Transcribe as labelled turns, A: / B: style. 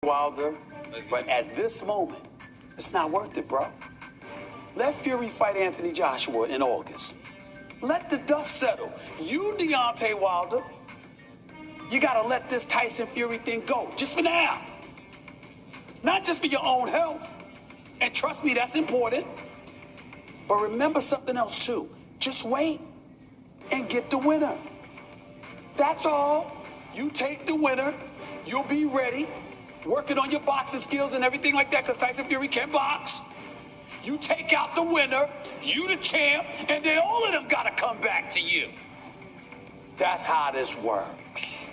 A: Wilder, but at this moment, it's not worth it, bro. Let Fury fight Anthony Joshua in August. Let the dust settle. You, Deontay Wilder, you gotta let this Tyson Fury thing go, just for now. Not just for your own health. And trust me, that's important. But remember something else too. Just wait and get the winner. That's all. You take the winner, you'll be ready, working on your boxing skills and everything like that, because Tyson Fury can box. You take out the winner, you the champ, and then all of them gotta come back to you. That's how this works.